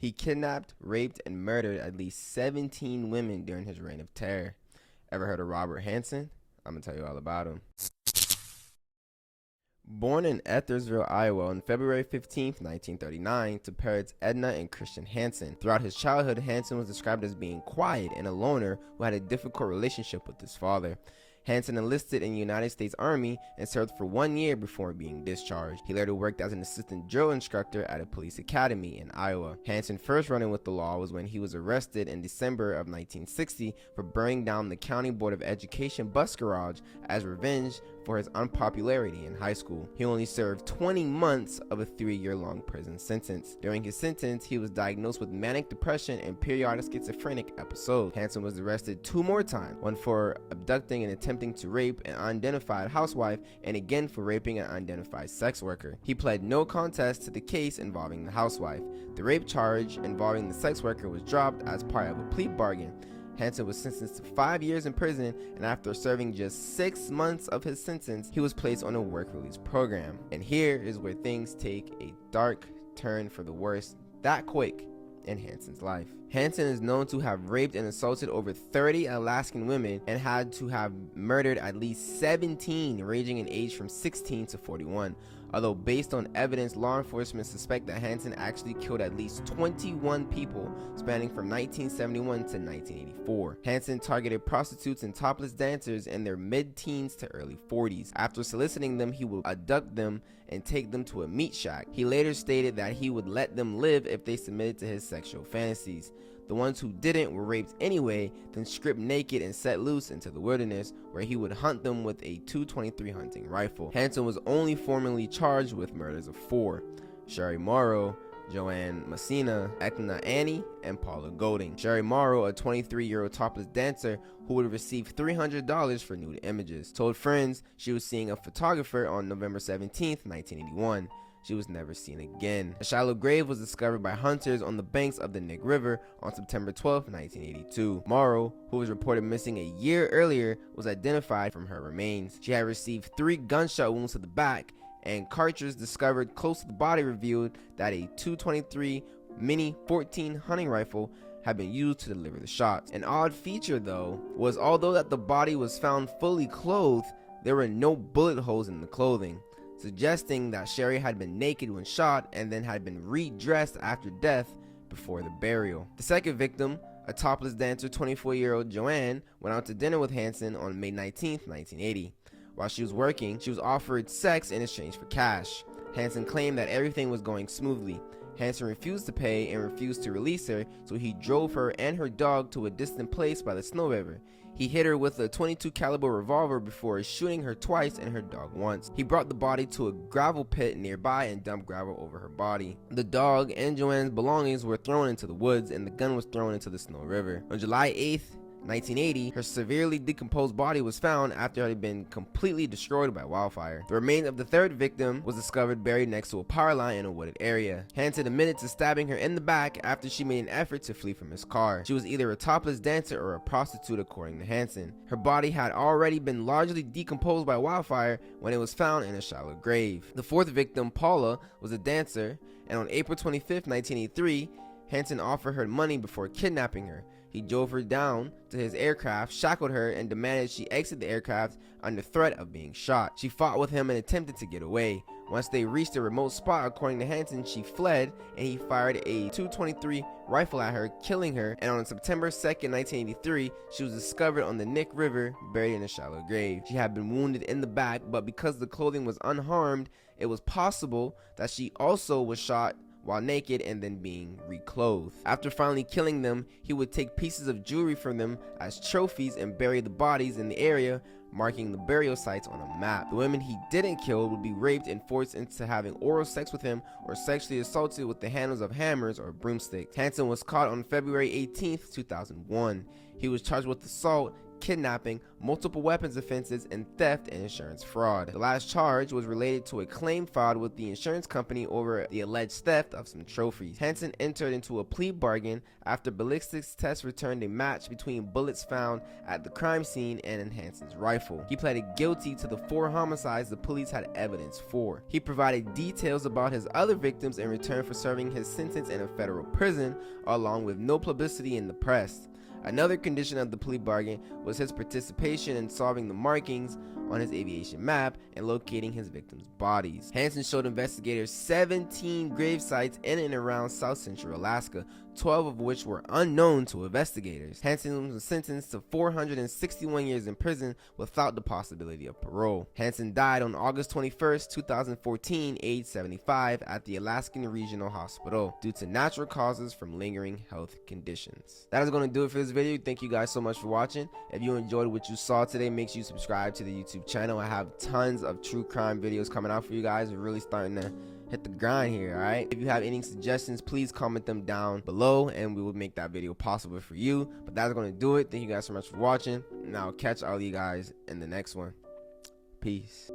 He kidnapped, raped, and murdered at least 17 women during his reign of terror. Ever heard of Robert Hansen? I'm gonna tell you all about him. Born in Ethersville, Iowa on February 15, 1939 to parents Edna and Christian Hansen. Throughout his childhood, Hansen was described as being quiet and a loner who had a difficult relationship with his father. Hansen enlisted in the United States Army and served for 1 year before being discharged. He later worked as an assistant drill instructor at a police academy in Iowa. Hansen first run-in with the law was when he was arrested in December of 1960 for burning down the County Board of Education bus garage as revenge for his unpopularity in high school. He only served 20 months of a 3-year-long prison sentence. During his sentence, he was diagnosed with manic depression and periodic schizophrenic episodes. Hansen was arrested 2 more times, one for abducting and attempting to rape an unidentified housewife, and again for raping an unidentified sex worker. He pled no contest to the case involving the housewife. The rape charge involving the sex worker was dropped as part of a plea bargain. Hansen was sentenced to 5 years in prison, and after serving just 6 months of his sentence, he was placed on a work release program. And here is where things take a dark turn for the worse that quick in Hansen's life. Hansen is known to have raped and assaulted over 30 Alaskan women and had to have murdered at least 17, ranging in age from 16 to 41. Although based on evidence, law enforcement suspect that Hansen actually killed at least 21 people spanning from 1971 to 1984. Hansen targeted prostitutes and topless dancers in their mid-teens to early 40s. After soliciting them, he would abduct them and take them to a meat shack. He later stated that he would let them live if they submitted to his sexual fantasies. The ones who didn't were raped anyway, then stripped naked and set loose into the wilderness, where he would hunt them with a .223 hunting rifle. Hansen was only formally charged with murders of 4: Sherry Morrow, Joanne Messina, Ekna Annie, and Paula Golding. Sherry Morrow, a 23-year-old topless dancer who would receive $300 for nude images, told friends she was seeing a photographer on November 17, 1981. She was never seen again. A shallow grave was discovered by hunters on the banks of the Nick River on September 12, 1982. Morrow, who was reported missing a year earlier, was identified from her remains. She had received 3 gunshot wounds to the back, and cartridges discovered close to the body revealed that a .223 Mini 14 hunting rifle had been used to deliver the shots. An odd feature, though, was although that the body was found fully clothed, there were no bullet holes in the clothing, suggesting that Sherry had been naked when shot and then had been redressed after death before the burial. The second victim, a topless dancer, 24-year-old Joanne, went out to dinner with Hansen on May 19, 1980. While she was working, she was offered sex in exchange for cash. Hansen claimed that everything was going smoothly. Hansen refused to pay and refused to release her, so he drove her and her dog to a distant place by the Snow River. He hit her with a .22 caliber revolver before shooting her twice and her dog once. He brought the body to a gravel pit nearby and dumped gravel over her body. The dog and Joanne's belongings were thrown into the woods, and the gun was thrown into the Snow River. On July 8th, 1980, her severely decomposed body was found after it had been completely destroyed by wildfire. The remains of the third victim was discovered buried next to a power line in a wooded area. Hansen admitted to stabbing her in the back after she made an effort to flee from his car. She was either a topless dancer or a prostitute, according to Hansen. Her body had already been largely decomposed by wildfire when it was found in a shallow grave. The fourth victim, Paula, was a dancer, and on April 25, 1983, Hansen offered her money before kidnapping her. He drove her down to his aircraft, shackled her, and demanded she exit the aircraft under threat of being shot. She fought with him and attempted to get away. Once they reached a remote spot, according to Hansen, she fled, and he fired a .223 rifle at her, killing her. And on September 2nd, 1983, she was discovered on the Nick River, buried in a shallow grave. She had been wounded in the back, but because the clothing was unharmed, it was possible that she also was shot while naked and then being reclothed. After finally killing them, he would take pieces of jewelry from them as trophies and bury the bodies in the area, marking the burial sites on a map. The women he didn't kill would be raped and forced into having oral sex with him or sexually assaulted with the handles of hammers or broomsticks. Hansen was caught on February 18, 2001. He was charged with assault, kidnapping, multiple weapons offenses, and theft and insurance fraud. The last charge was related to a claim filed with the insurance company over the alleged theft of some trophies. Hansen entered into a plea bargain after ballistics tests returned a match between bullets found at the crime scene and in Hansen's rifle. He pleaded guilty to the 4 homicides the police had evidence for. He provided details about his other victims in return for serving his sentence in a federal prison, along with no publicity in the press. Another condition of the plea bargain was his participation in solving the markings on his aviation map and locating his victims' bodies. Hansen showed investigators 17 grave sites in and around South Central Alaska, 12 of which were unknown to investigators. Hansen was sentenced to 461 years in prison without the possibility of parole. Hansen died on August 21st, 2014, age 75, at the Alaskan Regional Hospital due to natural causes from lingering health conditions. That is going to do it for this video. Thank you guys so much for watching. If you enjoyed what you saw today, make sure you subscribe to the YouTube channel. I have tons of true crime videos coming out for you guys. We're really starting to hit the grind here. All right, if you have any suggestions, please comment them down below and we will make that video possible for you. But that's going to do it. Thank you guys so much for watching, and I'll catch all you guys in the next one. Peace.